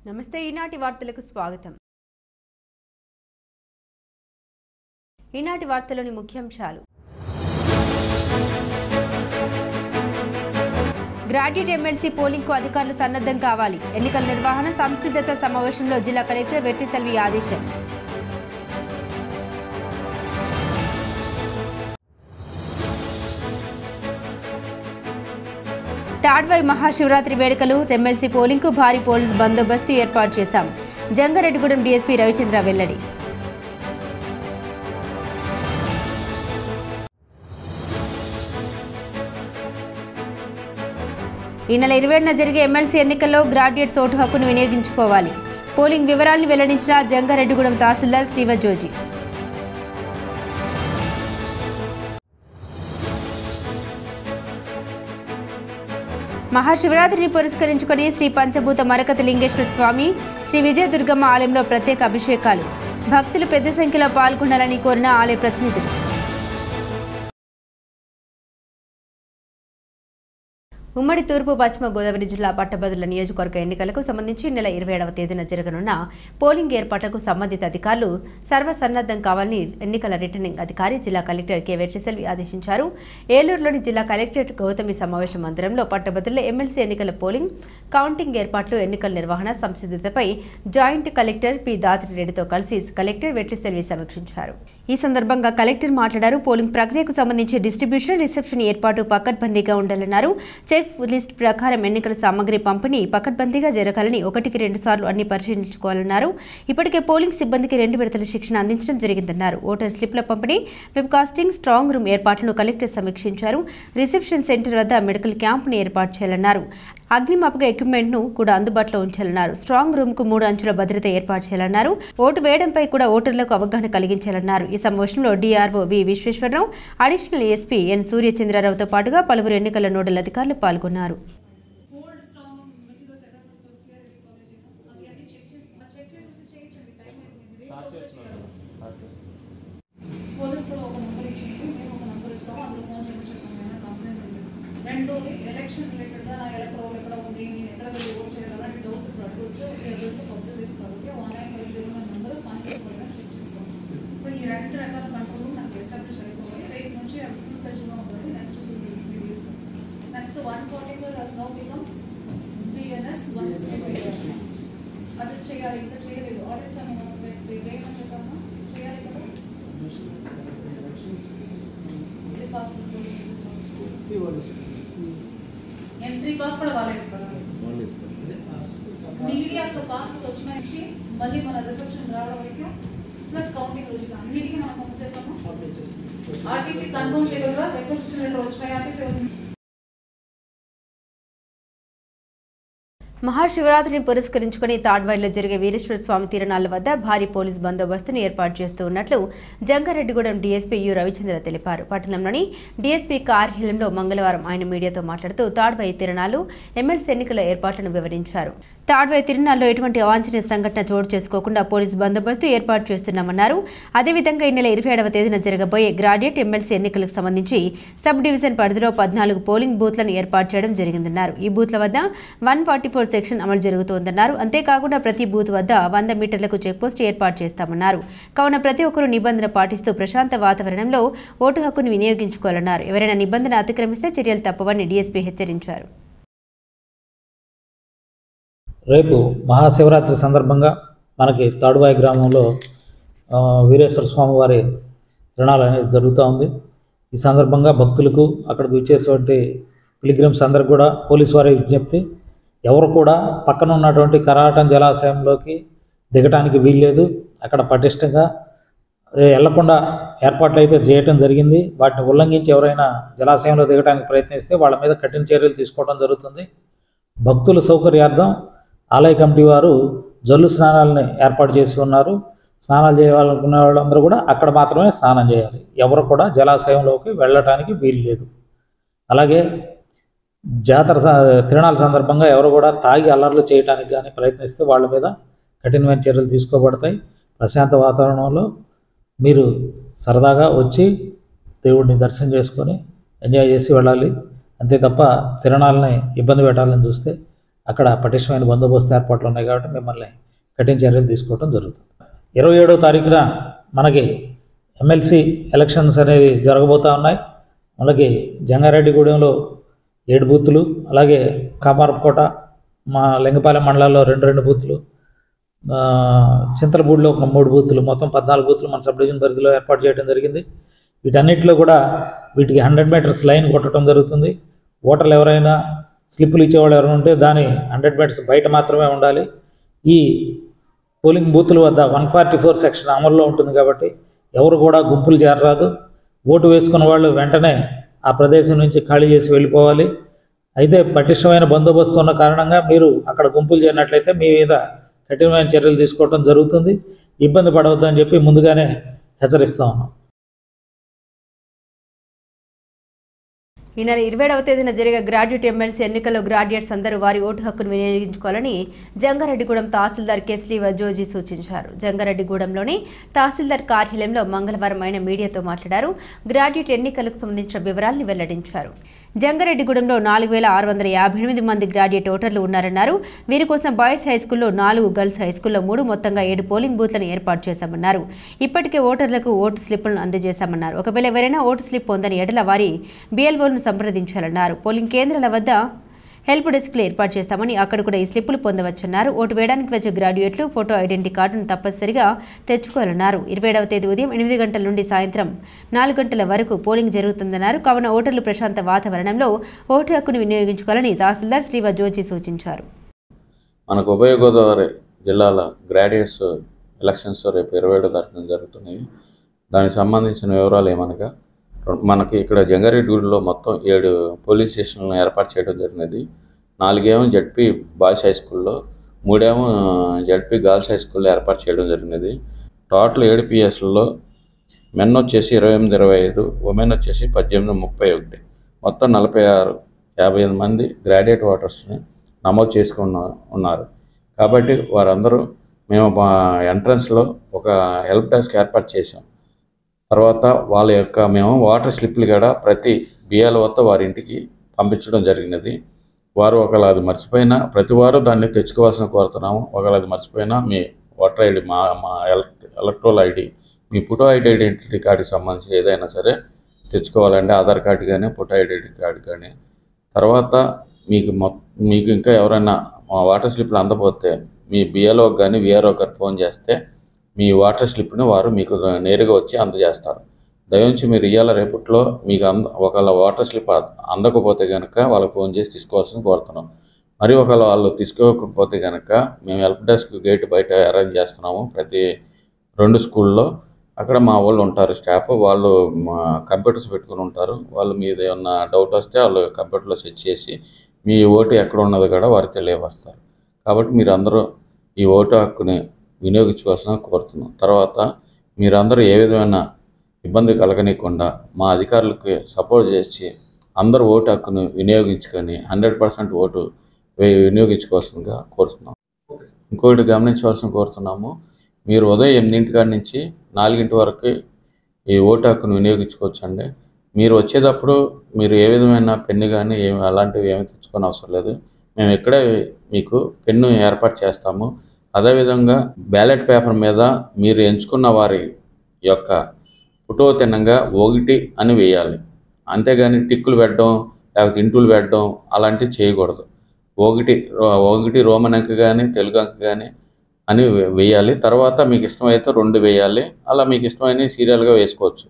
నమస్తే ఈనాటి వార్తలకు స్వాగతం. ఈనాటి వార్తలోని ముఖ్యాంశాలు. గ్రాడ్యుయేట్ ఎమ్మెల్సీ పోలింగ్ కు అధికారులు సన్నద్ధం కావాలి. ఎన్నికల నిర్వహణ సంసిద్ధత సమావేశంలో జిల్లా కలెక్టర్ వెట్రిసెల్వి ఆదేశం. తాడ్వాయి మహాశివరాత్రి వేడుకలు ఎమ్మెల్సీ పోలింగ్ కు భారీ పోలీసు బందోబస్తు ఏర్పాటు చేశాం. జంగారెడ్డిగూడెం డీఎస్పీ రవిచంద్ర వెల్లడి. ఈ నెల 27న జరిగే ఎమ్మెల్సీ ఎన్నికల్లో గ్రాడ్యుయేట్స్ ఓటు హక్కును వినియోగించుకోవాలి. పోలింగ్ వివరాలను వెల్లడించిన జంగారెడ్డిగూడెం తహసీల్దార్ శ్రీవజ్జోజి. మహాశివరాత్రిని పురస్కరించుకుని శ్రీ పంచభూత మరకత లింగేశ్వర స్వామి, శ్రీ విజయదుర్గమ్మ ఆలయంలో ప్రత్యేక అభిషేకాలు. భక్తులు పెద్ద సంఖ్యలో పాల్గొనాలని కోరిన ఆలయ ప్రతినిధులు. ఉమ్మడి తూర్పు పశ్చిమ గోదావరి జిల్లా పట్టభద్రుల నియోజకవర్గ ఎన్నికలకు సంబంధించి నెల 27వ తేదీన జరగనున్న పోలింగ్ ఏర్పాట్లకు సంబంధిత అధికారులు సర్వసన్నద్ధం కావాలని ఎన్నికల రిటర్నింగ్ అధికారి జిల్లా కలెక్టర్ కె వెట్రిసెల్వి ఆదేశించారు. ఏలూరులోని జిల్లా కలెక్టరేట్ గౌతమి సమావేశ మందిరంలో పట్టభద్రుల ఎమ్మెల్సీ ఎన్నికల పోలింగ్, కౌంటింగ్ ఏర్పాట్లు, ఎన్నికల నిర్వహణ సంసిద్ధతపై జాయింట్ కలెక్టర్ పి దాత్రిరెడ్డితో కలిసి కలెక్టర్ వెట్రిసెల్వి సమీక్షించారు. ఈ సందర్భంగా కలెక్టర్ మాట్లాడారు. పోలింగ్ ప్రక్రియకు సంబంధించి డిస్ట్రిబ్యూషన్, రిసెప్షన్ ఏర్పాటు పకడ్బందీగా ఉండాలన్నారు. చెక్ లిస్ట్ ప్రకారం ఎన్నికల సామగ్రి పంపిణీ పకడ్బందీగా జరగాలని 1కి 2 సార్లు అన్ని పరిశీలించుకోవాలన్నారు. ఇప్పటికే పోలింగ్ సిబ్బందికి 2 విడతల శిక్షణ అందించడం జరిగిందన్నారు. ఓటర్ స్లిప్ల పంపిణీ, వెబ్కాస్టింగ్, స్ట్రాంగ్ రూమ్ ఏర్పాట్లను కలెక్టర్ సమీక్షించారు. రిసెప్షన్ సెంటర్ వద్ద మెడికల్ క్యాంప్ను ఏర్పాటు చేయాలన్నారు. అగ్నిమాపక ఎక్విప్మెంట్ ను కూడా అందుబాటులో ఉంచాలన్నారు. స్ట్రాంగ్ రూమ్ కు 3 అంచుల భద్రత ఏర్పాటు చేయాలన్నారు. ఓటు వేయడంపై కూడా ఓటర్లకు అవగాహన కలిగించాలన్నారు. ఈ సమావేశంలో DRO V Visweswararao, additional SP N సూర్యచంద్రరావుతో పాటుగా పలువురు ఎన్నికల నోడల్ అధికారులు పాల్గొన్నారు. రెండోది ఎలక్షన్ రిలేటెడ్గా నా ఎలక్ట్రోల్ ఎక్కడ ఉంది, నేను ఎక్కడ వెళ్ళి ఓట్ చేయాలి అలాంటి డౌట్స్ ఇప్పుడు అడగవచ్చు. ఈ రోజుల్లో పబ్లిసైజ్ కాబట్టి ఆన్లైన్ కలిసి మన నెంబర్ ఫోన్ చేసుకోవడం చెక్ చేసుకోవాలి. సో ఈ 2 రకాల కంట్రోల్ మనకి ఎస్టాబ్లిష్ అయిపోవాలి. రేపు నుంచి అది ఫుల్ ఫ్లెజ్గా ఉంటుంది. Next 2 weeks next 144 has now become GNS 163. అది చేయాలి, ఇంకా చేయలేదు. ఆడిట్ ఏమని చెప్పాము చేయాలి కదా. ఇది పాస్పోర్ట్ ఎంట్రీ పాస్ కూడా వాళ్ళు ఇస్తారు. మీడియాకు పాసెస్ వచ్చినాయి మళ్ళీ మన రిసెప్షన్ రావడం వరకు ప్లస్ కౌంటింగ్ రోజుగా అన్నిటికీ మనం పంపించేసాము. ఆర్టీసీ కన్ఫర్మ్ చేయగలరా? రిక్వెస్ట్ లెటర్ వచ్చినాయి ఆర్టీసీ. మహాశివరాత్రిని పురస్కరించుకుని తాడ్వాయిలో జరిగే వీరేశ్వర స్వామి తిరునాళ్ల వద్ద భారీ పోలీసు బందోబస్తును ఏర్పాటు చేస్తూ ఉన్నట్లు జంగారెడ్డిగూడెం డీఎస్పీ యు రవిచంద్ర తెలిపారు. పట్టణంలోని డీఎస్పీ కార్యాలయంలో మంగళవారం ఆయన మీడియాతో మాట్లాడుతూ తాడ్వాయి తిరునాళ్లు, ఎమ్మెల్సీ ఎన్నికల ఏర్పాట్లను వివరించారు. తాడ్వాయి తిరునాళ్లలో ఎటువంటి అవాంఛనీయ సంఘటన చోటు చేసుకోకుండా పోలీసు బందోబస్తు ఏర్పాటు చేస్తున్నామన్నారు. అదేవిధంగా ఈ నెల 27వ తేదీన జరగబోయే గ్రాడ్యుయేట్ ఎమ్మెల్సీ ఎన్నికలకు సంబంధించి సబ్ డివిజన్ పరిధిలో 14 పోలింగ్ బూత్లను ఏర్పాటు చేయడం జరిగిందన్నారు. ఈ బూత్ల వద్ద 144 సెక్షన్ అమలు జరుగుతోందన్నారు. అంతేకాకుండా ప్రతి బూత్ వద్ద 100 మీటర్లకు చెక్పోస్ట్ ఏర్పాటు చేస్తామన్నారు. కావున ప్రతి ఒక్కరూ నిబంధన పాటిస్తూ ప్రశాంత వాతావరణంలో ఓటు హక్కును వినియోగించుకోవాలన్నారు. ఎవరైనా నిబంధన అతిక్రమిస్తే చర్యలు తప్పవని డీఎస్పీ హెచ్చరించారు. రేపు మహాశివరాత్రి సందర్భంగా మనకి తాడువాయి గ్రామంలో వీరేశ్వర స్వామి వారి తిరునాళ్ళు అనేది జరుగుతూ ఉంది. ఈ సందర్భంగా భక్తులకు అక్కడికి వచ్చేటువంటి పిలిగ్రిమ్స్ అందరికి కూడా పోలీసు వారి విజ్ఞప్తి, ఎవరు కూడా పక్కన ఉన్నటువంటి కరాటం జలాశయంలోకి దిగటానికి వీల్లేదు. అక్కడ పటిష్టంగా వెళ్లకుండా ఏర్పాట్లు అయితే చేయటం జరిగింది. వాటిని ఉల్లంఘించి ఎవరైనా జలాశయంలో దిగడానికి ప్రయత్నిస్తే వాళ్ళ మీద కఠిన చర్యలు తీసుకోవడం జరుగుతుంది. భక్తుల సౌకర్యార్థం ఆలయ కమిటీ వారు జల్లు స్నానాలని ఏర్పాటు చేసి ఉన్నారు. స్నానాలు చేయాలనుకున్న వాళ్ళందరూ కూడా అక్కడ మాత్రమే స్నానం చేయాలి. ఎవరు కూడా జలాశయంలోకి వెళ్ళటానికి వీలు లేదు. అలాగే జాతర తిరునాళ్ళ సందర్భంగా ఎవరు కూడా తాగి అల్లర్లు చేయడానికి కానీ ప్రయత్నిస్తే వాళ్ళ మీద కఠినమైన చర్యలు తీసుకోబడతాయి. ప్రశాంత వాతావరణంలో మీరు సరదాగా వచ్చి దేవుడిని దర్శనం చేసుకొని ఎంజాయ్ చేసి వెళ్ళాలి. అంతే తప్ప తిరునాళ్ళని ఇబ్బంది పెట్టాలని చూస్తే అక్కడ పటిష్టమైన బందోబస్తు ఏర్పాట్లు ఉన్నాయి కాబట్టి మిమ్మల్ని కఠిన చర్యలు తీసుకోవడం జరుగుతుంది. 27వ తారీఖున మనకి ఎమ్మెల్సీ ఎలక్షన్స్ అనేవి జరగబోతూ ఉన్నాయి. మనకి జంగారెడ్డిగూడెంలో 7 బూతులు, అలాగే కామారపుకోట, మా లింగపాలెం మండలాల్లో 2 బూతులు, చింతలపూడిలో ఒక 3 బూతులు, మొత్తం 14 బూతులు మన సబ్ డివిజన్ పరిధిలో ఏర్పాటు చేయడం జరిగింది. వీటన్నిటిలో కూడా వీటికి 100 మీటర్స్ లైన్ కొట్టడం జరుగుతుంది. ఓటర్లు ఎవరైనా స్లిప్పులు ఇచ్చేవాళ్ళు ఎవరైనా ఉంటే దాని 100 మీటర్స్ బయట మాత్రమే ఉండాలి. ఈ పోలింగ్ బూతుల వద్ద 144 సెక్షన్ అమల్లో ఉంటుంది కాబట్టి ఎవరు కూడా గుంపులు చేరరాదు. ఓటు వేసుకున్న వాళ్ళు వెంటనే ఆ ప్రదేశం నుంచి ఖాళీ చేసి వెళ్ళిపోవాలి. అయితే పటిష్టమైన బందోబస్తు ఉన్న కారణంగా మీరు అక్కడ గుంపులు చేరినట్లయితే మీ మీద కఠినమైన చర్యలు తీసుకోవడం జరుగుతుంది. ఇబ్బంది పడవద్దని చెప్పి ముందుగానే హెచ్చరిస్తా ఉన్నాం. ఈ నెల 27వ తేదీన జరిగే గ్రాడ్యుయేట్ ఎమ్మెల్సీ ఎన్నికల్లో గ్రాడ్యుయేట్స్ అందరూ వారి ఓటు హక్కును వినియోగించుకోవాలని జంగారెడ్డిగూడెం తహసీల్దార్ కేస్లీవ జోజీ సూచించారు. జంగారెడ్డిగూడెంలోని తహసీల్దార్ కార్యాలయంలో మంగళవారం ఆయన మీడియాతో మాట్లాడారు. గ్రాడ్యుయేట్ ఎన్నికలకు సంబంధించిన వివరాలను వెల్లడించారు. జంగారెడ్డిగూడెంలో 4658 మంది గ్రాడ్యుయేట్ ఓటర్లు ఉన్నారన్నారు. వీరి కోసం బాయ్స్ హైస్కూల్లో 4, గర్ల్స్ హైస్కూల్లో 3, మొత్తంగా 7 పోలింగ్ బూత్లను ఏర్పాటు చేశామన్నారు. ఇప్పటికే ఓటర్లకు ఓటు స్లిప్పులను అందజేశామన్నారు. ఒకవేళ ఎవరైనా ఓటు స్లిప్ పొందని ఎడల వారి BLOను సంప్రదించాలన్నారు. పోలింగ్ కేంద్రాల వద్ద హెల్ప్ డెస్క్లు ఏర్పాటు చేస్తామని, అక్కడ కూడా ఈ స్లిప్పులు పొందవచ్చన్నారు. ఓటు వేయడానికి వచ్చే గ్రాడ్యుయేట్లు ఫోటో ఐడెంటిటీ కార్డును తప్పనిసరిగా తెచ్చుకోవాలన్నారు. 27వ తేదీ ఉదయం 8 గంటల నుండి సాయంత్రం 4 గంటల వరకు పోలింగ్ జరుగుతుందన్నారు. కావున ఓటర్లు ప్రశాంత వాతావరణంలో ఓటు హక్కును వినియోగించుకోవాలని తహసీల్దార్ శ్రీవ జోజీ సూచించారు. మనకు ఉభయ గోదావరి జిల్లాల గ్రాడ్యుయేట్స్ ఎలక్షన్స్ రేపు 27వ తారీఖున జరుగుతున్నాయి. దానికి సంబంధించిన వివరాలు ఏమనగా, మనకి ఇక్కడ జంగారెడ్డిగూడెంలో మొత్తం 7 పోలీస్ స్టేషన్లను ఏర్పాటు చేయడం జరిగినది. 4 ఏమో జడ్పీ బాయ్స్ హై స్కూల్లో, 3 ఏమో జడ్పీ గర్ల్స్ హై స్కూల్లో ఏర్పాటు చేయడం జరిగినది. టోటల్ 7 PSలలో మెన్ వచ్చేసి 28-25, ఉమెన్ వచ్చేసి 18-31, మొత్తం 46-55 మంది గ్రాడ్యుయేట్ ఓటర్స్ని నమోదు చేసుకుని ఉన్నారు. కాబట్టి వారందరూ మేము మా ఎంట్రన్స్లో ఒక హెల్ప్ డెస్క్ ఏర్పాటు చేసాం. తర్వాత వాళ్ళ యొక్క మేము వాటర్ స్లిప్లు కూడా ప్రతి BLOతో వారి ఇంటికి పంపించడం జరిగినది. వారు ఒకవేళ అది మర్చిపోయినా ప్రతి వారు దాన్ని తెచ్చుకోవాల్సిన కోరుతున్నాము. ఒకవేళ అది మర్చిపోయినా మీ ఓటర్ ఐడి, మా ఎలక్ట్రల్ ఐడి, మీ ఫోటో ఐడెంటిటీ కార్డుకి సంబంధించి ఏదైనా సరే తెచ్చుకోవాలండి. ఆధార్ కార్డు కానీ ఫోటో ఐడెంటిటీ కార్డు కానీ. తర్వాత మీకు ఇంకా ఎవరైనా వాటర్ స్లిప్లు అందకపోతే మీ BLOకి కానీ VROకి కానీ ఫోన్ చేస్తే మీ వాటర్ స్లిప్ని వారు మీకు నేరుగా వచ్చి అందజేస్తారు. దయవుంచి మీరు ఇవాళ రేపట్లో మీకు ఒకవేళ వాటర్ స్లిప్ అందకపోతే కనుక వాళ్ళకి ఫోన్ చేసి తీసుకోవాల్సిన కోరుతున్నాం. మరి ఒకవేళ వాళ్ళు తీసుకోకపోతే కనుక మేము హెల్ప్ డెస్క్ గేట్ బయట అరేంజ్ చేస్తున్నాము. ప్రతి 2 స్కూల్లో అక్కడ మా వాళ్ళు ఉంటారు, స్టాఫ్. వాళ్ళు కంప్యూటర్స్ పెట్టుకుని ఉంటారు. వాళ్ళు మీద ఏమన్నా డౌట్ వస్తే వాళ్ళు కంప్యూటర్లో సెర్చ్ చేసి మీ ఓటు ఎక్కడ ఉన్నదో కూడా వారికి తెలియపరుస్తారు. కాబట్టి మీరు అందరూ ఈ ఓటు హక్కుని వినియోగించుకోవాల్సిన కోరుతున్నాం. తర్వాత మీరందరూ ఏ విధమైన ఇబ్బంది కలగనీయకుండా మా అధికారులకు సపోర్ట్ చేసి అందరూ ఓటు హక్కును వినియోగించుకొని 100% ఓటు వినియోగించుకోవాల్సిందిగా కోరుతున్నాం. ఇంకొకటి గమనించవలసిన కోరుతున్నాము, మీరు ఉదయం 8 నుంచి 4 వరకు ఈ ఓటు హక్కును వినియోగించుకోవచ్చండి. మీరు వచ్చేటప్పుడు మీరు ఏ విధమైన పెన్ను కానీ అలాంటివి ఏమి తెచ్చుకొని అవసరం లేదు. మేము ఇక్కడే మీకు పెన్ను ఏర్పాటు చేస్తాము. అదేవిధంగా బ్యాలెట్ పేపర్ మీద మీరు ఎంచుకున్న వారి యొక్క ఫోటో తిన్నంగా 1 అని వేయాలి. అంతేగాని టిక్కులు పెట్టడం లేకపోతే ఇంటులు పెట్టడం అలాంటివి చేయకూడదు. 1 రోమన్ అంక కానీ తెలుగు అంక కానీ అని వేయాలి. తర్వాత మీకు ఇష్టమైతే 2 వేయాలి. అలా మీకు ఇష్టమైన సీరియల్గా వేసుకోవచ్చు.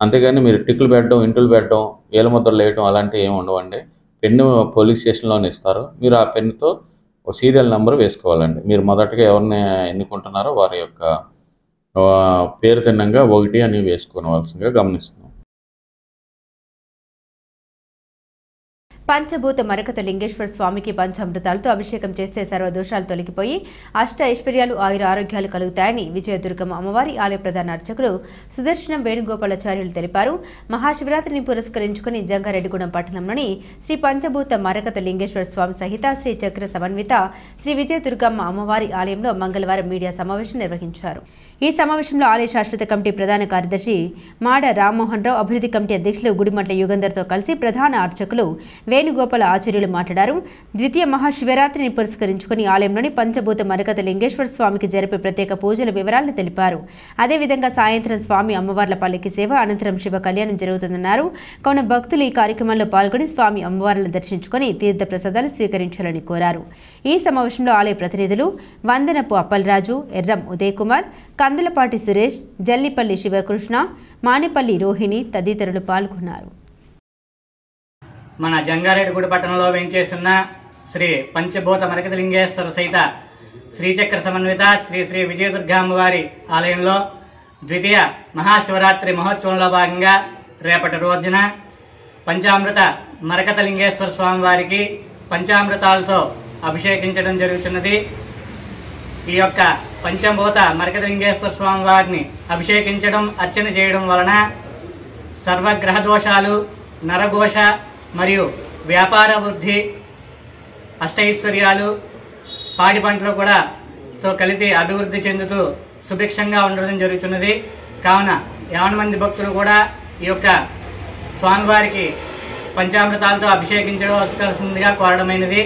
అంతేగాని మీరు టిక్కులు పెట్టడం, ఇంటులు పెట్టడం, ఏల ముద్రలు వేయడం అలాంటివి ఏమి ఉండవండి. పెన్ను పోలీస్ స్టేషన్లోనే ఇస్తారు. మీరు ఆ పెన్నుతో ఒక సీరియల్ నెంబర్ వేసుకోవాలండి. మీరు మొదటగా ఎవరిని ఎన్నుకుంటున్నారో వారి యొక్క పేరు తిన్నంగా 1 అని వేసుకోవాల్సిందిగా గమనిస్తున్నాం. పంచభూత మరకత లింగేశ్వర స్వామికి పంచామృతాలతో అభిషేకం చేస్తే సర్వదోషాలు తొలగిపోయి అష్ట ఐశ్వర్యాలు ఆయుర ఆరోగ్యాలు కలుగుతాయని విజయదుర్గమ్మ అమ్మవారి ఆలయ ప్రధాన అర్చకులు సుదర్శనం వేణుగోపాలాచార్యులు తెలిపారు. మహాశివరాత్రిని పురస్కరించుకుని జంగారెడ్డిగూడెం పట్టణంలోని శ్రీ పంచభూత మరకత లింగేశ్వర స్వామి సహిత శ్రీ చక్ర సమన్విత శ్రీ విజయదుర్గమ్మ అమ్మవారి ఆలయంలో మంగళవారం మీడియా సమావేశం నిర్వహించారు. ఈ సమావేశంలో ఆలయ శాశ్వత కమిటీ ప్రధాన కార్యదర్శి మాడ రామ్మోహన్ రావు, అభివృద్ధి కమిటీ అధ్యక్షులు గుడిమట్ల యుగంధర్తో కలిసి ప్రధాన అర్చకులు వేణుగోపాల ఆచార్యులు మాట్లాడారు. ద్వితీయ మహాశివరాత్రిని పురస్కరించుకుని ఆలయంలోని పంచభూత మరకత లింగేశ్వర స్వామికి జరిపే ప్రత్యేక పూజల వివరాలను తెలిపారు. అదేవిధంగా సాయంత్రం స్వామి అమ్మవార్ల పల్లకి సేవ అనంతరం శివ కళ్యాణం జరుగుతుందన్నారు. కావున భక్తులు ఈ కార్యక్రమంలో పాల్గొని స్వామి అమ్మవార్లను దర్శించుకుని తీర్థ ప్రసాదాలు స్వీకరించాలని కోరారు. ఈ సమావేశంలో ఆలయ ప్రతినిధులు వందనపు అప్పలరాజు, ఎర్రం ఉదయ్ కుమార్, కందులపాటి సురేష్, జల్లిపల్లి శివకృష్ణ, మానేపల్లి రోహిణి తదితరులు పాల్గొన్నారు. మన జంగారెడ్డిగూడ పట్టణంలో వేంచేస్తున్న శ్రీ పంచభూత మరకతలింగేశ్వర సహిత శ్రీచక్ర సమన్విత శ్రీ శ్రీ విజయదుర్గా అమ్మవారి ఆలయంలో ద్వితీయ మహాశివరాత్రి మహోత్సవంలో భాగంగా రేపటి రోజున పంచామృత మరకతలింగేశ్వర స్వామి వారికి పంచామృతాలతో అభిషేకించడం జరుగుతున్నది. ఈ యొక్క పంచభూత మరకతలింగేశ్వర స్వామి వారిని అభిషేకించడం, అర్చన చేయడం వలన సర్వగ్రహ దోషాలు, నరఘోష మరియు వ్యాపార వృద్ధి, అష్టైశ్వర్యాలు, పాడి పంటలు కూడా తో కలిసి అభివృద్ధి చెందుతూ సుభిక్షంగా ఉండడం జరుగుతున్నది. కావున 50 మంది భక్తులు కూడా ఈ యొక్క స్వామివారికి పంచామృతాలతో అభిషేకించవలసిందిగా కోరడమైనది.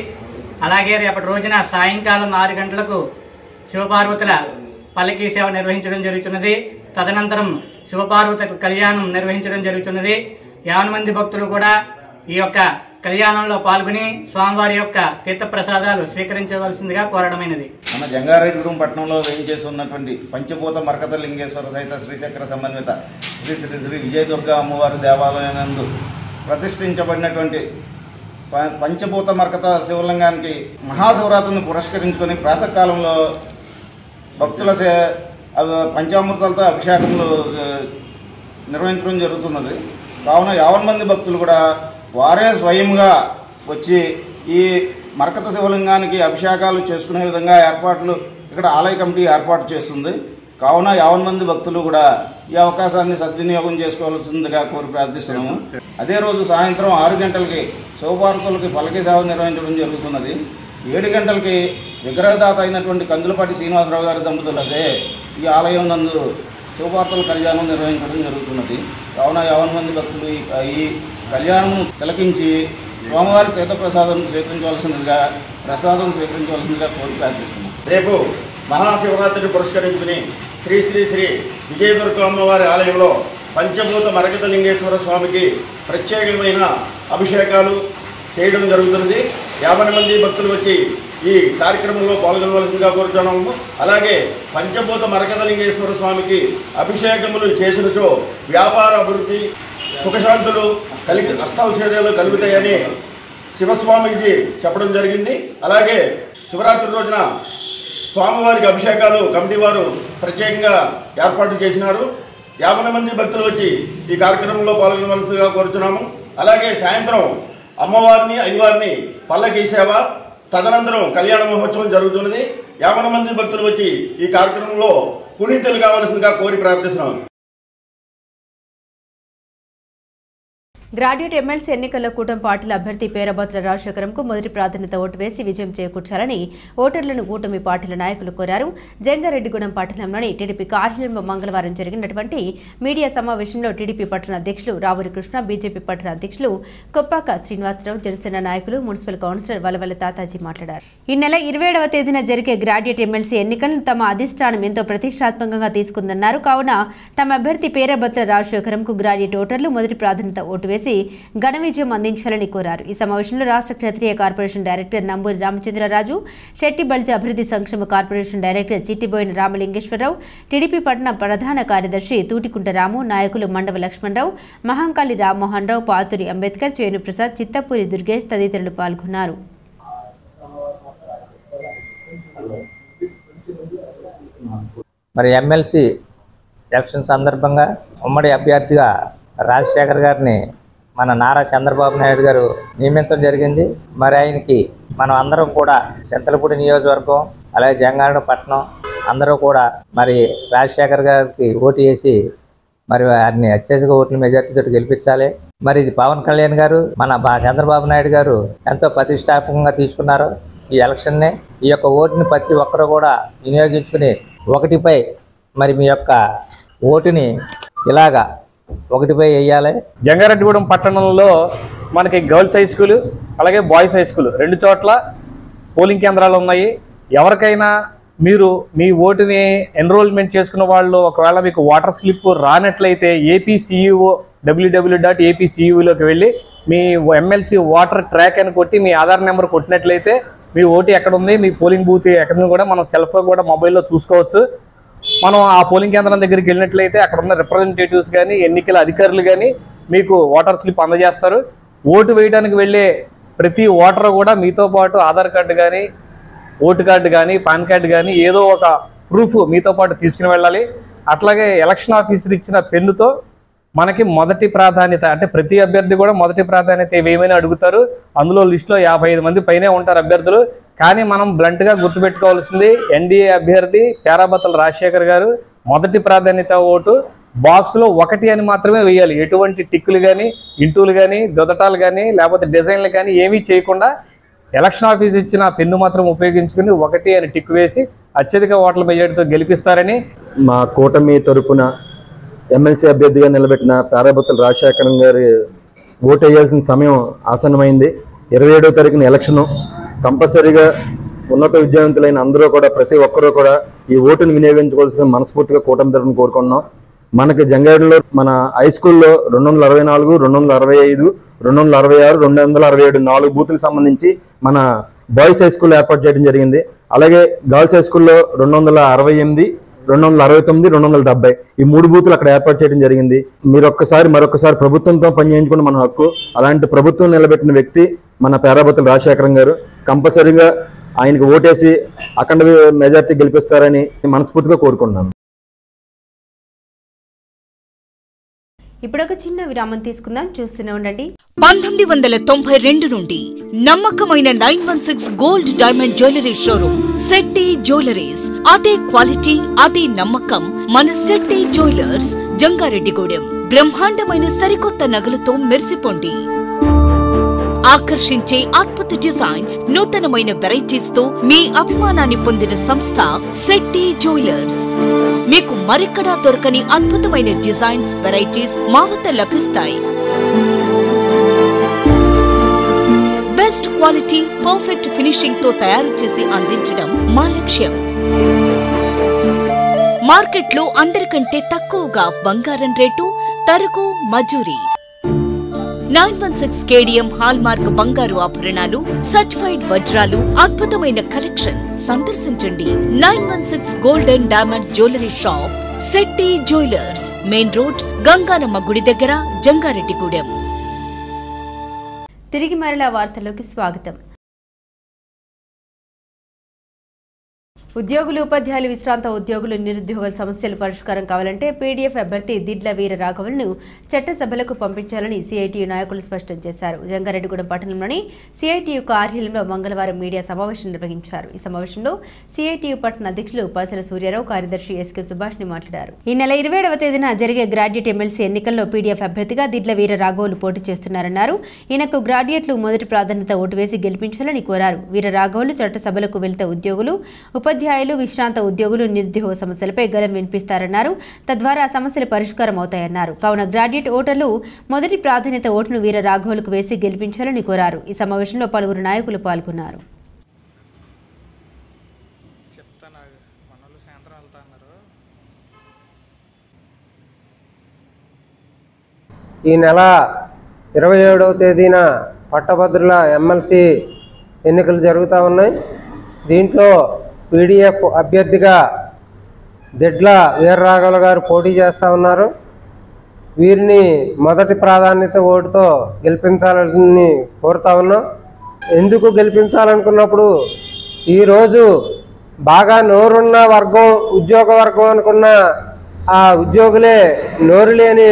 అలాగే రేపటి రోజున సాయంకాలం 6 గంటలకు శివపార్వతుల పల్లకీ సేవ నిర్వహించడం జరుగుతున్నది. తదనంతరం శివపార్వతుల కళ్యాణం నిర్వహించడం జరుగుతున్నది. 50 మంది భక్తులు కూడా ఈ యొక్క కళ్యాణంలో పాల్గొని స్వామివారి యొక్క తీర్థ ప్రసాదాలు స్వీకరించవలసిందిగా కోరడమైనది. మన జంగారెడ్డిగూడెం పట్టణంలో వేయించేసి ఉన్నటువంటి పంచభూత మరకత లింగేశ్వర సహిత శ్రీచక్ర సమన్విత శ్రీ శ్రీ శ్రీ విజయదుర్గా అమ్మవారి దేవాలయానందు ప్రతిష్ఠించబడినటువంటి పంచభూత మరకత శివలింగానికి మహాశివరాత్రిని పురస్కరించుకొని ప్రాతకాలంలో భక్తుల పంచామృతాలతో అభిషేకములు నిర్వహించడం జరుగుతున్నది. కావున 50 మంది భక్తులు కూడా వారే స్వయంగా వచ్చి ఈ మరకత శివలింగానికి అభిషేకాలు చేసుకునే విధంగా ఏర్పాట్లు ఇక్కడ ఆలయ కమిటీ ఏర్పాటు చేస్తుంది. కావున 50 మంది భక్తులు కూడా ఈ అవకాశాన్ని సద్వినియోగం చేసుకోవాల్సిందిగా కోరి ప్రార్థిస్తున్నాము. అదే రోజు సాయంత్రం 6 గంటలకి శివపార్వతులకి పల్లకీ సేవ నిర్వహించడం జరుగుతున్నది. 7 గంటలకి విగ్రహదాత అయినటువంటి కందులపాటి శ్రీనివాసరావు గారి దంపతులదే ఈ ఆలయం నందు శివపార్వతుల కళ్యాణం నిర్వహించడం జరుగుతున్నది. కావున 50 మంది భక్తులు ఈ కళ్యాణం తిలకించి స్వామివారి తీర్థ ప్రసాదం స్వీకరించవలసిందిగా కోరి ప్రార్థిస్తున్నాం. రేపు మహాశివరాత్రిని పురస్కరించుకుని శ్రీ శ్రీ శ్రీ విజయదుర్గా అమ్మవారి ఆలయంలో పంచభూత మరకత లింగేశ్వర స్వామికి ప్రత్యేకమైన అభిషేకాలు చేయడం జరుగుతున్నది. 50 మంది భక్తులు వచ్చి ఈ కార్యక్రమంలో పాల్గొనవలసిందిగా కోరుతున్నాము. అలాగే పంచభూత మరకత లింగేశ్వర స్వామికి అభిషేకములు చేసినచో వ్యాపార అభివృద్ధి, సుఖశాంతులు కలిగి అష్టౌషధాలు కలుగుతాయని శివస్వామిజీ చెప్పడం జరిగింది. అలాగే శివరాత్రి రోజున స్వామివారికి అభిషేకాలు కమిటీ వారు ప్రత్యేకంగా ఏర్పాటు చేసినారు. 50 మంది భక్తులు వచ్చి ఈ కార్యక్రమంలో పాల్గొనవలసిందిగా కోరుతున్నాము. అలాగే సాయంత్రం అమ్మవారిని, అయ్యవారిని పల్లకీ సేవ, తదనంతరం కళ్యాణ మహోత్సవం జరుగుతున్నది. 50 మంది భక్తులు వచ్చి ఈ కార్యక్రమంలో పునీతులు కావాల్సిందిగా కోరి ప్రార్థిస్తున్నాము. గ్రాడ్యుయేట్ ఎమ్మెల్సీ ఎన్నికల్లో కూటమి పార్టీల అభ్యర్థి పేరబోతుల రాజశేఖరంకు మొదటి ప్రాధాన్యత ఓటు వేసి విజయం చేకూర్చాలని ఓటర్లను కూటమి పార్టీల నాయకులు కోరారు. జంగారెడ్డిగూడెం పట్టణంలోని టీడీపీ కార్యాలయంలో మంగళవారం జరిగినటువంటి మీడియా సమావేశంలో టీడీపీ పట్టణ అధ్యక్షులు రావూరి కృష్ణ, బీజేపీ పట్టణ అధ్యక్షులు కొప్పాక శ్రీనివాసరావు, జనసేన నాయకులు మున్సిపల్ కౌన్సిలర్ వలవల తాతాజీ మాట్లాడారు. ఈ నెల 27వ తేదీన జరిగే గ్రాడ్యుయేట్ ఎమ్మెల్సీ ఎన్నికలను తమ అధిష్టానం ఎంతో ప్రతిష్టాత్మకంగా తీసుకుందన్నారు. కావున తమ అభ్యర్థి పేరబోతుల రాజశేఖరంకు గ్రాడ్యుయేట్ ఓటర్లు మొదటి ప్రాధాన్యత ఓటు వేసి ఘన విజయం అందించాలని కోరారు. ఈ సమావేశంలో రాష్ట్ర క్షత్రియ కార్పొరేషన్ డైరెక్టర్ నంబూరి రామచంద్రరాజు, శెట్టి బల్జ అభివృద్ధి సంక్షేమ corporation director Chittiboina Ramalingeswara Rao, TDP పట్టణ ప్రధాన కార్యదర్శి తూటికుంట రాము, నాయకులు మండవ లక్ష్మణరావు, మహంకాళి రామ్మోహన్ రావు, పాతూరి అంబేద్కర్, చేనుప్రసాద్, చిత్తపూరి దుర్గేష్ తదితరులు పాల్గొన్నారు. మరి ఎమ్మెల్సీ ఎలక్షన్ సందర్భంగా ఉమ్మడి అభ్యర్థిగా రాజశేఖర్ గారిని మన నారా చంద్రబాబు నాయుడు గారు నియమించడం జరిగింది. మరి ఆయనకి మనం అందరం కూడా చింతలపూడి నియోజకవర్గం, అలాగే జంగారెడ్డి పట్టణం అందరూ కూడా మరి రాజశేఖర్ గారికి ఓటు వేసి మరి వారిని అత్యధిక ఓట్ల మెజార్టీతో గెలిపించాలి. మరి ఇది పవన్ కళ్యాణ్ గారు, మన చంద్రబాబు నాయుడు గారు ఎంతో ప్రతిష్టాత్మకంగా తీసుకున్నారు ఈ ఎలక్షన్ని. ఈ యొక్క ఓటుని ప్రతి ఒక్కరూ కూడా వినియోగించుకుని ఒకటిపై మరి మీ యొక్క ఓటుని ఇలాగా ఒకటిపై వేయాలి. జంగారెడ్డిగూడెం పట్టణంలో మనకి గర్ల్స్ హై స్కూల్ అలాగే బాయ్స్ హై స్కూల్ 2 చోట్ల పోలింగ్ కేంద్రాలు ఉన్నాయి. ఎవరికైనా మీరు మీ ఓటుని ఎన్రోల్మెంట్ చేసుకున్న వాళ్ళు ఒకవేళ మీకు వాటర్ స్లిప్ రానట్లయితే APCEO www.apceu.లోకి వెళ్ళి మీ MLC వాటర్ ట్రాక్ అని కొట్టి మీ ఆధార్ నెంబర్ కొట్టినట్లయితే మీ ఓటు ఎక్కడ ఉంది, మీ పోలింగ్ బూత్ ఎక్కడ కూడా మనం సెల్ఫ్గా కూడా మొబైల్లో చూసుకోవచ్చు. మనం ఆ పోలింగ్ కేంద్రం దగ్గరికి వెళ్ళినట్లయితే అక్కడ ఉన్న రిప్రజెంటేటివ్స్ కానీ ఎన్నికల అధికారులు కానీ మీకు వాటర్ స్లిప్ అందజేస్తారు. ఓటు వేయడానికి వెళ్ళే ప్రతి ఓటర్ కూడా మీతో పాటు ఆధార్ కార్డు కానీ ఓటు కార్డు కానీ పాన్ కార్డు కానీ ఏదో ఒక ప్రూఫ్ మీతో పాటు తీసుకుని వెళ్ళాలి. అట్లాగే ఎలక్షన్ ఆఫీసర్ ఇచ్చిన పెన్నుతో మనకి మొదటి ప్రాధాన్యత అంటే ప్రతి అభ్యర్థి కూడా మొదటి ప్రాధాన్యత ఏమైనా అడుగుతారు. అందులో లిస్టులో 55 మంది పైనే ఉంటారు అభ్యర్థులు. కానీ మనం బ్లంట్గా గుర్తుపెట్టుకోవాల్సింది NDA అభ్యర్థి పేరాబత్తుల రాజశేఖర్ గారు మొదటి ప్రాధాన్యత ఓటు బాక్స్లో 1 అని మాత్రమే వేయాలి. ఎటువంటి టిక్కులు కానీ ఇంటూలు కానీ దొదటాలు కానీ లేకపోతే డిజైన్లు కానీ ఏమీ చేయకుండా ఎలక్షన్ ఆఫీస్ ఇచ్చిన పెన్ను మాత్రం ఉపయోగించుకుని 1 అని టిక్ వేసి అత్యధిక ఓట్ల మెజార్టీతో గెలిపిస్తారని మా కూటమి తరపున MLC అభ్యర్థిగా నిలబెట్టిన పేరాబత్తుల రాజశేఖరం గారి ఓటు వేయాల్సిన సమయం ఆసన్నమైంది. 27వ తారీఖున ఎలక్షను. కంపల్సరీగా ఉన్నత విద్యావంతులైన అందరూ కూడా ప్రతి ఒక్కరూ కూడా ఈ ఓటును వినియోగించుకోవాల్సిన మనస్ఫూర్తిగా కూటమి తరపున కోరుకుంటున్నాం. మనకి జంగారెడ్డిలో మన హై స్కూల్లో 264, 265, 266, 267 4 బూతులకు సంబంధించి మన బాయ్స్ హై స్కూల్ ఏర్పాటు చేయడం జరిగింది. అలాగే గర్ల్స్ హై స్కూల్లో 268, 269, 270 ఈ 3 బూతులు అక్కడ ఏర్పాటు చేయడం జరిగింది. మీరు మరొకసారి ప్రభుత్వంతో పనిచేయించుకున్న మన హక్కు. అలాంటి ప్రభుత్వం నిలబెట్టిన వ్యక్తి మన పేరాబత్తుల రాజశేఖరం గారు. కంపల్సరీగా ఆయనకు ఓటేసి అఖండ మెజార్టీ గెలిపిస్తారని మనస్ఫూర్తిగా కోరుకుంటున్నాను. ఇప్పుడు ఒక చిన్న విరామం తీసుకుందాం, చూస్తూనే ఉండండి. 1992 నుండి నమ్మకమైన 916 gold diamond jewellery showroom Shetty jewelleries. అదే క్వాలిటీ, అదే నమ్మకం మన శెట్టి జ్యువెలర్స్ జంగారెడ్డిగూడెం. బ్రహ్మాండమైన సరికొత్త నగలతో మెరిసిపోండి. ఆకర్షించే అద్భుత డిజైన్స్, నూతనమైన వెరైటీస్ తో మీ అభిమానాన్ని పొందిన సంస్థ శెట్టి జ్యువెలర్స్. మీకు మరెక్కడా దొరకని అద్భుతమైన డిజైన్స్, వెరైటీస్ మా వద్ద లభిస్తాయి. బెస్ట్ క్వాలిటీ, పర్ఫెక్ట్ ఫినిషింగ్ తో తయారు చేసి అందించడం మా లక్ష్యం. మార్కెట్లో అందరికంటే తక్కువగా బంగారం రేటు, తరుగు, మజూరీ. 916 కేడిఎం హాల్ మార్క్ బంగారు ఆభరణాలు, సర్టిఫైడ్ వజ్రాలు, అద్భుతమైన కలెక్షన్. సందర్శించండి 916 golden diamonds jewellery shop, Shetty jewellers, main road, Ganganamma గుడి దగ్గర, జంగారెడ్డిగూడెం. తిరిగి మరలా వార్తల్లోకి స్వాగతం. ఉద్యోగులు, ఉపాధ్యాయులు, విశ్రాంత ఉద్యోగులు, నిరుద్యోగుల సమస్యలు పరిష్కారం కావాలంటే PDF అభ్యర్థి దిడ్ల వీర రాఘవులను చట్టసభలకు పంపించాలని CITU నాయకులు స్పష్టం చేశారు. జంగారెడ్డిగూడెం పట్టణంలోని CITU కార్యాలయంలో మంగళవారం మీడియా సమావేశం నిర్వహించారు. ఈ సమావేశంలో CITU పట్టణ అధ్యక్షులు పాసల సూర్యారావు, కార్యదర్శి SK సుభాష్ ని మాట్లాడారు. ఈ నెల 27వ తేదీన జరిగే గ్రాడ్యుయేట్ MLC ఎన్నికల్లో PDF అభ్యర్థిగా దిడ్ల వీర రాఘవులు పోటీ చేస్తున్నారన్నారు. ఈయనకు గ్రాడ్యుయేట్లు మొదటి ప్రాధాన్యత ఓటు వేసి గెలిపించాలని కోరారు. వీర రాఘవులు చట్టసభలకు వెళ్తే ఉద్యోగులు, ఉపాధ్యాయులు, విశ్రాంత ఉద్యోగులు, నిరుద్యోగ సమస్యలపై గలం వినిపిస్తారన్నారు. తద్వారా సమస్యలు పరిష్కారం అవుతాయన్నారు. కావున గ్రాడ్యుయేట్ ఓటర్లు మొదటి ప్రాధాన్యత ఓటును వీర రాఘవులకు వేసి గెలిపించాలని కోరారు. ఈ సమావేశంలో పలువురు నాయకులు పాల్గొన్నారు. ఈ నెల 27వ తేదీన పట్టభద్రుల MLC ఎన్నికలు జరుగుతూ ఉన్నాయి. దీంట్లో PDF అభ్యర్థిగా దిడ్ల వీరరాఘవులు గారు పోటీ చేస్తూ ఉన్నారు. వీరిని మొదటి ప్రాధాన్యత ఓటుతో గెలిపించాలని కోరుతా ఉన్నాం. ఎందుకు గెలిపించాలనుకున్నప్పుడు ఈరోజు బాగా నోరున్న వర్గం, ఉద్యోగ వర్గం అనుకున్న ఆ ఉద్యోగులే నోరు లేని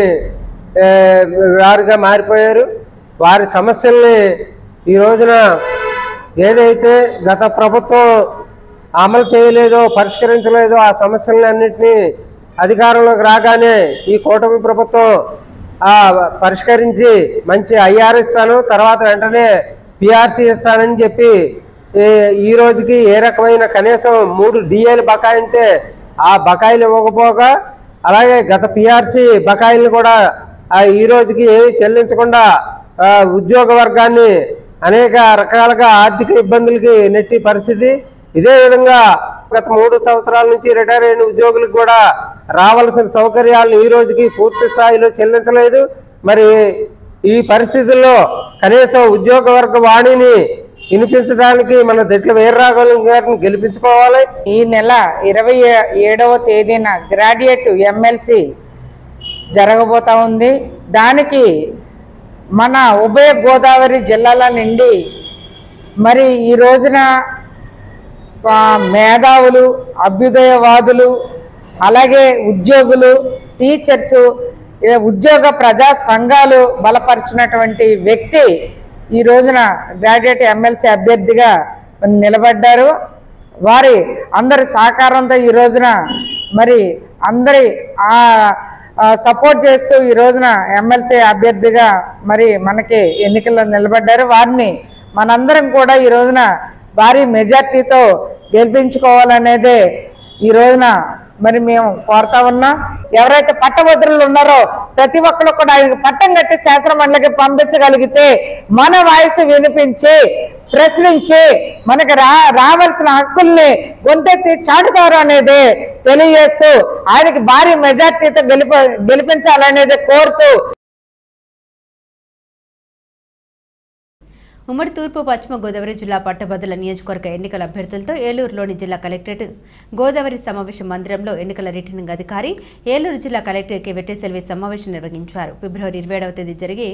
వారిగా మారిపోయారు. వారి సమస్యల్ని ఈ రోజున ఏదైతే గత ప్రభుత్వం అమలు చేయలేదో, పరిష్కరించలేదో ఆ సమస్యలన్నింటినీ అధికారంలోకి రాగానే ఈ కూటమి ప్రభుత్వం పరిష్కరించి మంచి IR ఇస్తాను, తర్వాత వెంటనే PRC ఇస్తానని చెప్పి ఈ రోజుకి ఏ రకమైన కనీసం 3 DAలు బకాయి ఉంటే ఆ బకాయిలు ఇవ్వకపోగా, అలాగే గత PRC బకాయిలను కూడా ఈ రోజుకి ఏమి చెల్లించకుండా ఉద్యోగ వర్గాన్ని అనేక రకాలుగా ఆర్థిక ఇబ్బందులకి నెట్టి పరిస్థితి. ఇదే విధంగా గత 3 సంవత్సరాల నుంచి రిటైర్ అయిన ఉద్యోగులకు కూడా రావాల్సిన సౌకర్యాలను ఈ రోజుకి పూర్తి స్థాయిలో చెల్లించలేదు. మరి ఈ పరిస్థితుల్లో కనీసం ఉద్యోగ వర్గ వాణిని వినిపించడానికి మన దిట్ల వీర్రాఘవన్ గారిని గెలిపించుకోవాలి. ఈ నెల 27వ తేదీన గ్రాడ్యుయేట్ ఎమ్మెల్సీ జరగబోతా ఉంది. దానికి మన ఉభయ గోదావరి జిల్లాల నుండి మరి ఈ రోజున మేధావులు, అభ్యుదయవాదులు, అలాగే ఉద్యోగులు, టీచర్సు, ఉద్యోగ ప్రజా సంఘాలు బలపరిచినటువంటి వ్యక్తి ఈ రోజున గ్రాడ్యుయేట్ ఎమ్మెల్సీ అభ్యర్థిగా నిలబడ్డారు. వారి అందరి సహకారంతో ఈ రోజున మరి అందరి సపోర్ట్ చేస్తూ ఈ రోజున ఎమ్మెల్సీ అభ్యర్థిగా మరి మనకి ఎన్నికల్లో నిలబడ్డారు. వారిని మనందరం కూడా ఈ రోజున భారీ మెజార్టీతో గెలిపించుకోవాలనేదే ఈ రోజున మరి మేము కోరుతా ఉన్నాం. ఎవరైతే పట్టభద్రులు ఉన్నారో ప్రతి ఒక్కరు కూడా ఆయనకు పట్టం కట్టి శాసనమండలికి పంపించగలిగితే మన వాయిస్ వినిపించి ప్రశ్నించి మనకి రావాల్సిన హక్కుల్ని గొంతెత్తి చాటుతారు అనేది తెలియజేస్తూ ఆయనకి భారీ మెజార్టీతో గెలిపించాలనేది కోరుతూ ఉమ్మడి తూర్పు పశ్చిమ గోదావరి జిల్లా పట్టభద్రుల నియోజకవర్గ ఎన్నికల అభ్యర్థులతో ఏలూరులోని జిల్లా కలెక్టరేట్ గోదావరి సమావేశ మందిరంలో ఎన్నికల రిటర్నింగ్ అధికారి ఏలూరు జిల్లా కలెక్టర్ కె వెట్టెసెల్వి సమావేశం నిర్వహించారు. ఫిబ్రవరి 27వ తేదీ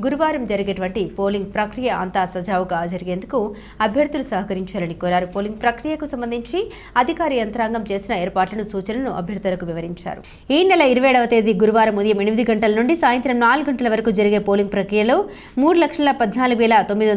గురువారం జరిగేటువంటి పోలింగ్ ప్రక్రియ అంతా సజావుగా జరిగేందుకు అభ్యర్థులు సహకరించాలని కోరారు. పోలింగ్ ప్రక్రియకు సంబంధించి అధికారి యంత్రాంగం చేసిన ఏర్పాట్లను, సూచనలను అభ్యర్థులకు వివరించారు. ఈ నెల 27వ తేదీ గురువారం ఉదయం 8 గంటల నుండి సాయంత్రం 4 గంటల వరకు జరిగే పోలింగ్ ప్రక్రియలో 3,14,984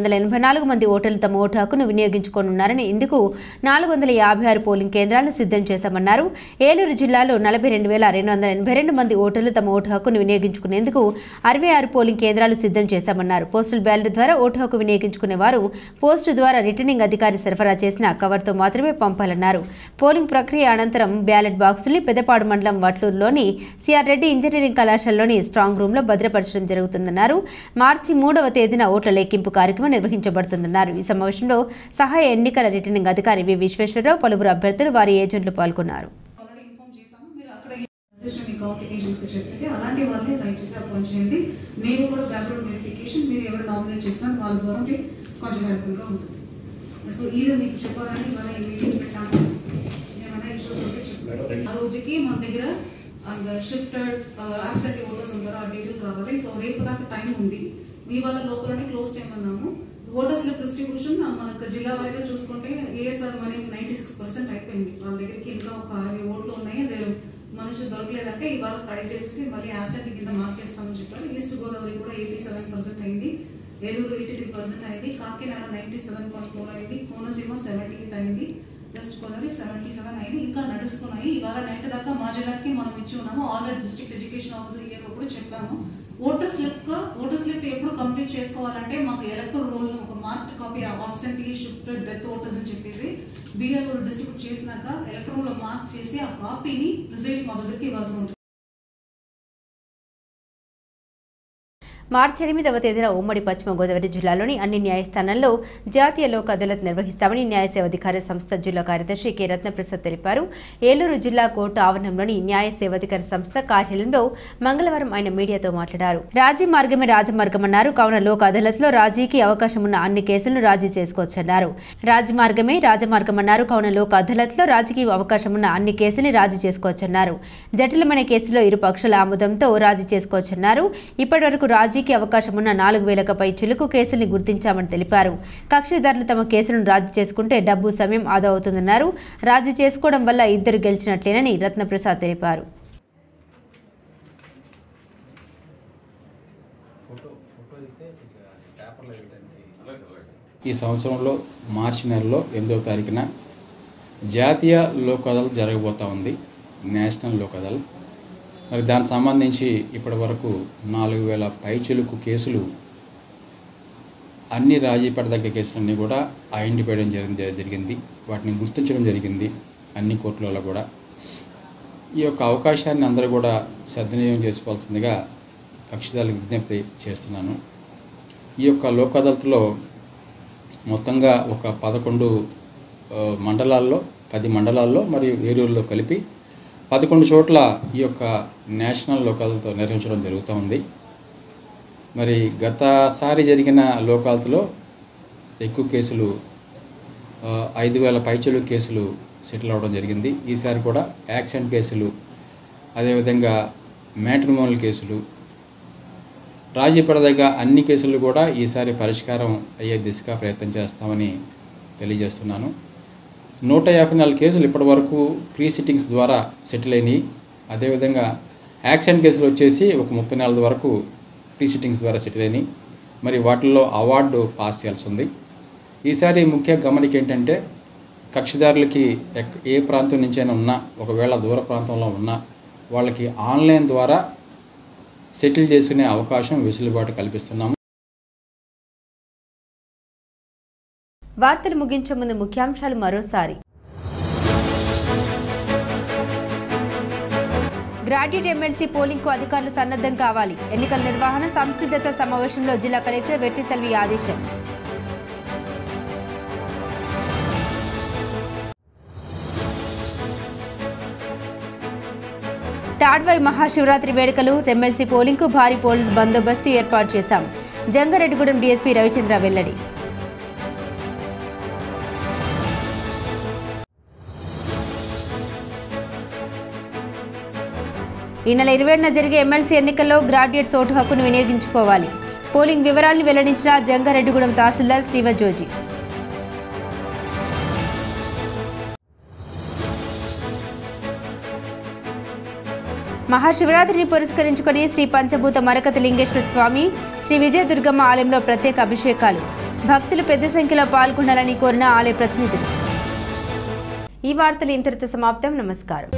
మంది ఓటర్లు తమ ఓటు హక్కును వినియోగించుకోనున్నారని, ఇందుకు 456 పోలింగ్ కేంద్రాలను సిద్ధం చేశామన్నారు. ఏలూరు జిల్లాలో 42,282 మంది ఓటర్లు తమ ఓటు హక్కును వినియోగించుకునేందుకు 66 పోలింగ్ కేంద్రాలు సిద్ధం చేశామన్నారు. పోస్టల్ బ్యాలెట్ ద్వారా ఓటు హక్కు వినియోగించుకునేవారు పోస్టు ద్వారా రిటర్నింగ్ అధికారి సరఫరా చేసిన కవర్తో మాత్రమే పంపాలన్నారు. పోలింగ్ ప్రక్రియ అనంతరం బ్యాలెట్ బాక్సులు పెద్దపాడు మండలం వట్లూరులోని సిఆర్ రెడ్డి ఇంజనీరింగ్ కళాశాలలోని స్ట్రాంగ్ రూమ్ లో భద్రపరచడం జరుగుతుందన్నారు. మార్చి 3వ తేదీన ఓట్ల లెక్కింపు కార్యక్రమం నిర్వహించబడుతుందన్నారు. ఈ సమావేశంలో సహాయ ఎన్నికల రిటర్నింగ్ అధికారి వి విశ్వేశ్వరరావు, పలువురు అభ్యర్థులు, వారి ఏజెంట్లు పాల్గొన్నారు. అలాంటి వాళ్ళని దయచేసి అపాయింట్ చేయండి. మేము కూడా బ్యాక్గ్రౌండ్ వెరిఫికేషన్ మీరు ఎవరు నామినేట్ చేసినా వాళ్ళ ద్వారా కొంచెం హెల్ప్ఫుల్గా ఉంటుంది. సో ఇది మీకు చెప్పాలని ఇవాళ ఈ మీటింగ్ పెట్టాము. ఏమైనా ఇష్యూస్ ఉంటే చెప్పండి. ఆ రోజుకి మన దగ్గర షిఫ్టెడ్ అబ్సెంటీ ఓటర్స్ ఉంటారు, ఆ డేట్లు కావాలి. సో రేపు దాకా టైం ఉంది. ఇవాళ లోపలనే క్లోజ్ టైం అన్నాము. ఓటర్ స్లిప్ డిస్ట్రిబ్యూషన్ మనకు జిల్లా వారీగా చూసుకుంటే ఏఎస్ఆర్ మనీ 96% అయిపోయింది. వాళ్ళ దగ్గరికి ఇంకా ఒక 60 ఓట్లు ఉన్నాయి. అదే మనుషులు దొరకలేదంటే ఇవాళ ట్రై చేసేసి మళ్ళీ అబ్సెంట్ కింద మార్క్ చేస్తామని చెప్పారు. ఈస్ట్ గోదావరి కూడా 87% అయింది, ఏలూరు 83% అయింది, కాకినాడ 97.4 అయింది, కోనసీమ 78 అయింది, వెస్ట్ గోదావరి 77 అయింది. ఇంకా నడుస్తున్నాయి. ఇవాళ 9 దాకా మా జిల్లాకి మనం ఇచ్చి ఉన్నాము. ఆల్రెడీ డిస్ట్రిక్ట్ ఎడ్యుకేషన్ ఆఫీసర్ ఇయర్ కూడా చెప్పాము. ఓటర్ స్లిప్ ఎప్పుడు కంప్లీట్ చేసుకోవాలంటే మాకు ఎలక్టోరల్ రోల్ ఒక marked copy absently shifted death voters అని చెప్పేసి బీఆర్ఓ డిస్ట్రిబ్యూట్ చేసినాక ఎలక్టోరల్ లో మార్క్ చేసి ఆ కాపీని ప్రిసైడింగ్ ఆఫీసర్కి ఇవ్వాల్సి ఉంటుంది. మార్చి 8వ తేదీన ఉమ్మడి పశ్చిమ గోదావరి జిల్లాలోని అన్ని న్యాయస్థానాల్లో జాతీయ లోక్ అదాలత్ నిర్వహిస్తామని న్యాయ సేవాధికార సంస్థ జిల్లా కార్యదర్శి కె రత్నప్రసాద్ తెలిపారు. ఏలూరు జిల్లా కోర్టు ఆవరణంలోని న్యాయ సేవాధికార సంస్థ కార్యాలయంలో మంగళవారం ఆయన మీడియాతో మాట్లాడారు. రాజీ మార్గమే రాజమార్గమన్నారు. కావున లోక్ అదాలత్లో రాజీకి అవకాశం ఉన్న అన్ని కేసులను రాజీ చేసుకోవచ్చన్నారు. రాజీ మార్గమే రాజమార్గమన్నారు. కావున లోక్ అదాలత్లో రాజీకి అవకాశం ఉన్న అన్ని కేసుల్ని రాజీ చేసుకోవచ్చన్నారు. జటిలమైన కేసులో ఇరు పక్షాల ఆమోదంతో రాజీ చేసుకోవచ్చన్నారు. ఇప్పటి వరకు రాజీకి అవకాశం ఉన్న 4,000కు పై చిలుకు కేసుల్ని గుర్తించామని తెలిపారు. కక్షిదారులు తమ కేసులను రాజీ చేసుకుంటే డబ్బు, సమయం ఆదా అవుతుందన్నారు. రాజీ చేసుకోవడం వల్ల ఇద్దరు గెలిచినట్లేనని రత్నప్రసాద్ తెలిపారు. ఈ సంవత్సరంలో మార్చి నెలలో 8వ తారీఖున జాతీయ లోక్ అదాలత్ జరగబోతూ ఉంది, నేషనల్ లోక్ అదాలత్. మరి దానికి సంబంధించి ఇప్పటి వరకు 4,000 పైచిలుకు కేసులు, అన్ని రాజీ పడదగ్గ కేసులన్నీ కూడా ఐడెంటిఫై చేయడం జరిగింది. వాటిని గుర్తించడం జరిగింది అన్ని కోర్టులలో కూడా. ఈ యొక్క అవకాశాన్ని అందరూ కూడా సద్వినియోగం చేసుకోవాల్సిందిగా కక్షిదారులకు విజ్ఞప్తి చేస్తున్నాను. ఈ యొక్క లోక్ అదాలత్లో మొత్తంగా ఒక 11 మండలాల్లో 10 మండలాల్లో మరియు ఏలూరులో కలిపి 11 చోట్ల ఈ యొక్క నేషనల్ లోక్ అదాలత్ నిర్వహించడం జరుగుతూ ఉంది. మరి గతసారి జరిగిన లోక్ అదాలత్లో ఎక్కువ కేసులు 5,000 పైచలు కేసులు సెటిల్ అవ్వడం జరిగింది. ఈసారి కూడా యాక్సిడెంట్ కేసులు, అదేవిధంగా మ్యాట్రిమోనల్ కేసులు, రాజీ పడదగ్గ అన్ని కేసులు కూడా ఈసారి పరిష్కారం అయ్యే దిశగా ప్రయత్నం చేస్తామని తెలియజేస్తున్నాను. 154 కేసులు ఇప్పటి వరకు ప్రీ సిట్టింగ్స్ ద్వారా సెటిల్ అయినాయి. అదేవిధంగా యాక్సిడెంట్ కేసులు వచ్చేసి ఒక 34 వరకు ప్రీ సిట్టింగ్స్ ద్వారా సెటిల్ అయినాయి. మరి వాటిల్లో అవార్డు పాస్ చేయాల్సి ఉంది. ఈసారి ముఖ్య గమనిక ఏంటంటే కక్షిదారులకి ఏ ప్రాంతం నుంచైనా ఉన్నా, ఒకవేళ దూర ప్రాంతంలో ఉన్నా వాళ్ళకి ఆన్లైన్ ద్వారా సెటిల్ చేసుకునే అవకాశం వెసులుబాటు కల్పిస్తున్నాము. వార్తలు ముగించే ముందు ముఖ్యాంశాలు మరోసారి. గ్రాడ్యుయేట్ ఎమ్మెల్సీ పోలింగ్ కు అధికారులు సన్నద్ధం కావాలి. ఎన్నికల నిర్వహణ సంసిద్ధత సమావేశంలో జిల్లా కలెక్టర్ వెట్రిసెల్వి ఆదేశం. తాడ్వాయి మహాశివరాత్రి వేడుకలు, ఎమ్మెల్సీ పోలింగ్ కు భారీ పోలీసు బందోబస్తు ఏర్పాటు చేశాం. జంగారెడ్డిగూడెం డీఎస్పీ రవిచంద్ర వెల్లడి. ఈ నెల 27న జరిగే ఎమ్మెల్సీ ఎన్నికల్లో గ్రాడ్యుయేట్స్ ఓటు హక్కును వినియోగించుకోవాలి. పోలింగ్ వివరాలను వెల్లడించిన జంగారెడ్డిగూడెం తహసీల్దార్ శ్రీవజ్జోజి. మహాశివరాత్రిని పురస్కరించుకుని శ్రీ పంచభూత మరకత లింగేశ్వర స్వామి, శ్రీ విజయదుర్గమ్మ ఆలయంలో ప్రత్యేక అభిషేకాలు. భక్తులు పెద్ద సంఖ్యలో పాల్గొనాలని కోరిన ఆలయ ప్రతినిధులు. ఈ వార్తలు ఇంతటితో సమాప్తం. నమస్కారం.